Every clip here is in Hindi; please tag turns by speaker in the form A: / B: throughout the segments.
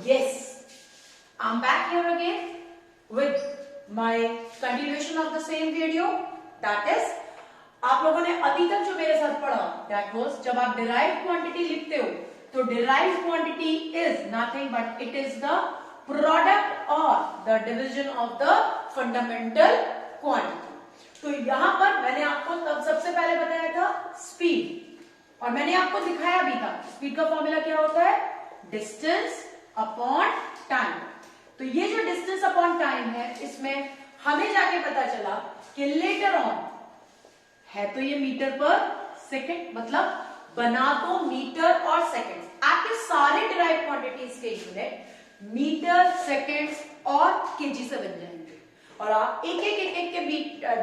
A: Yes, I'm back here again with my continuation of the same video. That is, आप लोगों ने अभी तक जो मेरे साथ पढ़ा, that was जब आप derived quantity लिखते हो, तो derived quantity is nothing but it is the product or the division of the fundamental quantity. तो यहाँ पर मैंने आपको तब सबसे पहले बताया था स्पीड, और मैंने आपको दिखाया भी था स्पीड का फॉर्मूला क्या होता है, डिस्टेंस अपॉन टाइम. तो ये जो डिस्टेंस अपॉन टाइम है, इसमें हमें जाके पता चला कि लेटर ऑन है तो ये मीटर पर सेकंड, मतलब बना तो मीटर और सेकंड. आपके सारे डिराइव्ड क्वांटिटीज के यूनिट मीटर, सेकंड्स और केजी से बन जाएंगे. और आप एक के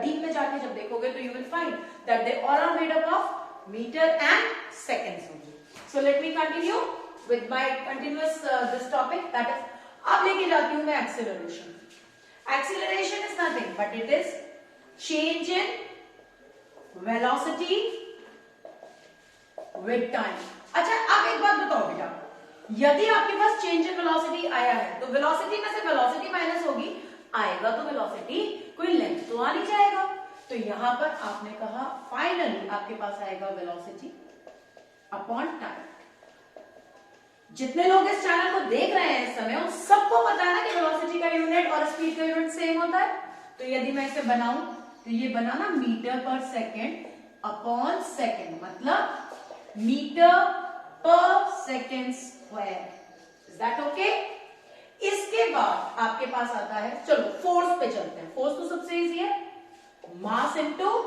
A: डीप में जाके जब देखोगे तो you will find that they all are made up of metre and seconds only. So let me continue with my continuous this topic, that is, अब लेके जाती हूं मैं acceleration. Acceleration is nothing but it is change in velocity with time. अच्छा, अब एक बात बताओ बेटा, यदि आपके पास change in velocity आया है तो velocity में से velocity माइनस होगी, आएगा तो velocity कोई लेंथ तो आ नहीं जाएगा. तो यहां पर आपने कहा फाइनली आपके पास आएगा velocity अपॉन टाइम. जितने लोग इस चैनल को देख रहे हैं इस समय, उन सबको पता है ना कि वेलोसिटी का यूनिट और स्पीड का यूनिट सेम होता है. तो यदि मैं इसे बनाऊं तो ये बना ना मीटर पर सेकेंड अपॉन सेकेंड, मतलब मीटर पर second square. Is that okay? इसके बाद आपके पास आता है, चलो फोर्स पे चलते हैं. फोर्स तो सबसे इजी है, मास इनटू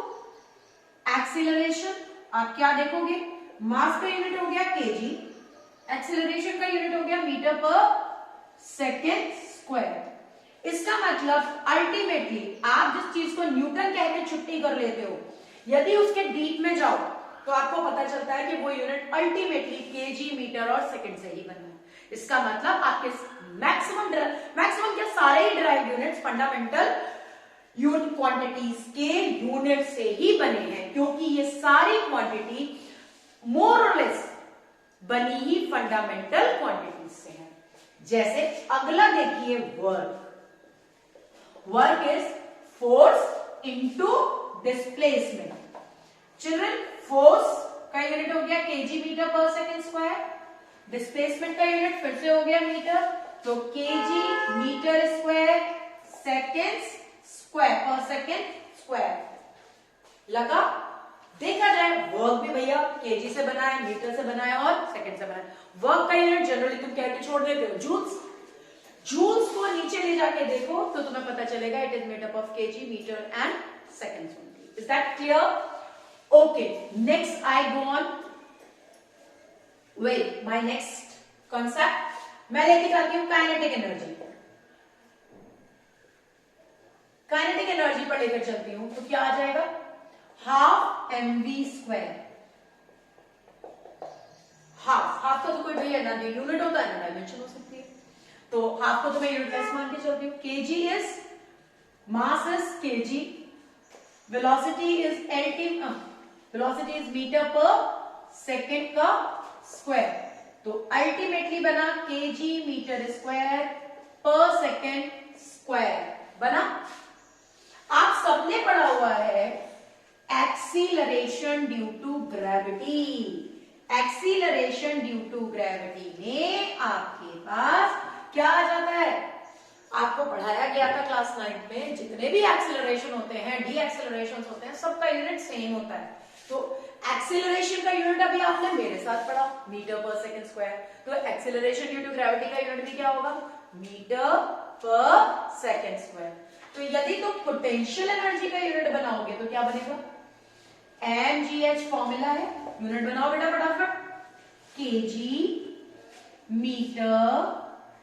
A: एक्सीलरेशन. आप क्या देखोगे, मास का यूनिट हो गया केजी, एक्सीलरेशन का यूनिट हो गया मीटर पर सेकेंड स्क्वायर. इसका मतलब अल्टीमेटली आप जिस चीज को न्यूटन कह के छुट्टी कर लेते हो, यदि उसके डीप में जाओ तो आपको पता चलता है कि वो यूनिट अल्टीमेटली केजी, मीटर और सेकेंड से ही बना है. इसका मतलब आपके मैक्सिमम क्या सारे ही derived units fundamental unit quantities के यूनिट से ही बने हैं, क्योंकि ये सारी क्वांटिटी मोर और लेस बनी ही फंडामेंटल क्वांटिटीज से है. जैसे अगला देखिए work. Work is force into displacement. Children, force का यूनिट हो गया केजी मीटर पर सेकेंड स्क्वायर, डिस्प्लेसमेंट का यूनिट फिर से हो गया मीटर, तो KG metre square second square पर सेकेंड स्क्वायर. लगा? देखा जाए वर्क भी भैया केजी से बना है, मीटर से बना है और सेकंड से बना है. वर्क का यूनिट जनरली तुम कह के छोड़ देते हो जूल्स. जूल्स को नीचे ले जाके देखो तो तुम्हें पता चलेगा it is made up of KG, metre and seconds only. Is that clear? Okay, next I go on with my next concept. मैं लेके जाती हूं काइनेटिक एनर्जी. काइनेटिक एनर्जी पर लेकर चलती हूं तो क्या आ जाएगा, हाफ mv स्क्वायर. हाफ का तो कोई भैया ना यूनिट होता है ना डायमेंशन हो सकती है, तो हाफ को तो मैं यूनिट लेस मान के चलती हूँ. KG is mass is KG, velocity is velocity is metre पर सेकेंड का स्क्वायर. तो अल्टीमेटली बना केजी मीटर स्क्वायर पर सेकेंड स्क्वायर बना. आप सबने पढ़ा हुआ है acceleration due to gravity. Acceleration due to gravity में आपके पास क्या आ जाता है, आपको पढ़ाया गया था क्लास 9 में, जितने भी एक्सीलरेशन होते हैं, डी एक्सीलरेशन होते हैं, सबका यूनिट सेम होता है. तो एक्सीलरेशन का यूनिट अभी आपने मेरे साथ पढ़ा मीटर पर सेकेंड स्क्वायर, तो एक्सीलरेशन ड्यू टू ग्रेविटी का यूनिट भी क्या होगा, मीटर पर सेकेंड स्क्वायर. तो यदि तुम पोटेंशियल एनर्जी का यूनिट बनाओगे तो क्या बनेगा, mgh फॉर्मूला है, यूनिट बनाओ बेटा फटाफट, KG metre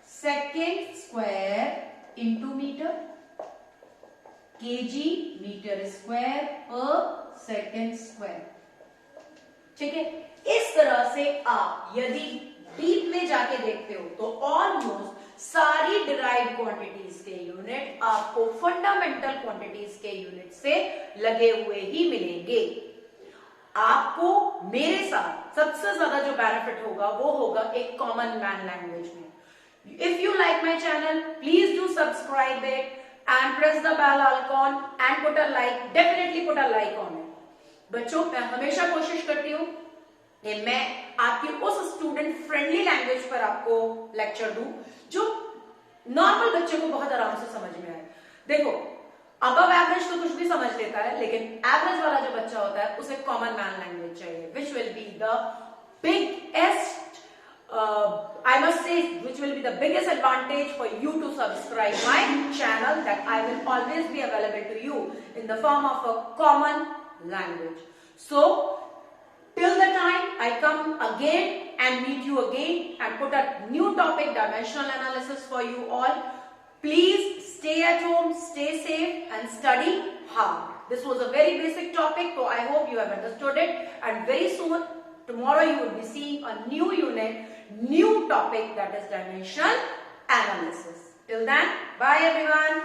A: second square into metre, KG metre square पर सेकेंड स्क्वायर. ठीक है, इस तरह से आप यदि डीप में जाके देखते हो तो ऑलमोस्ट सारी डिराइव्ड क्वांटिटीज के यूनिट आपको फंडामेंटल क्वांटिटीज के यूनिट से लगे हुए ही मिलेंगे. आपको मेरे साथ सबसे ज्यादा जो बेनिफिट होगा वो होगा एक कॉमन मैन लैंग्वेज में. If you like my channel, please do subscribe it and press the bell icon and put a like. Definitely put a like on it. बच्चों, मैं हमेशा कोशिश करती हूँ कि मैं आपकी उस स्टूडेंट फ्रेंडली लैंग्वेज पर आपको लेक्चर दूं जो नॉर्मल बच्चे को बहुत आराम से समझ में आए। देखो, अबव एवरेज तो कुछ भी समझ लेता है, लेकिन एवरेज वाला जो बच्चा होता है उसे कॉमन मैन लैंग्वेज चाहिए, which will be the biggest I must say, which will be the biggest advantage for you to subscribe my channel, that I will always be available to you in the form of a common language. So, till the time I come again and meet you again and put a new topic, dimensional analysis for you all, please stay at home, stay safe and study hard. This was a very basic topic, so I hope you have understood it, and very soon, tomorrow you will be seeing a new unit, new topic, that is dimensional analysis. Till then, bye everyone.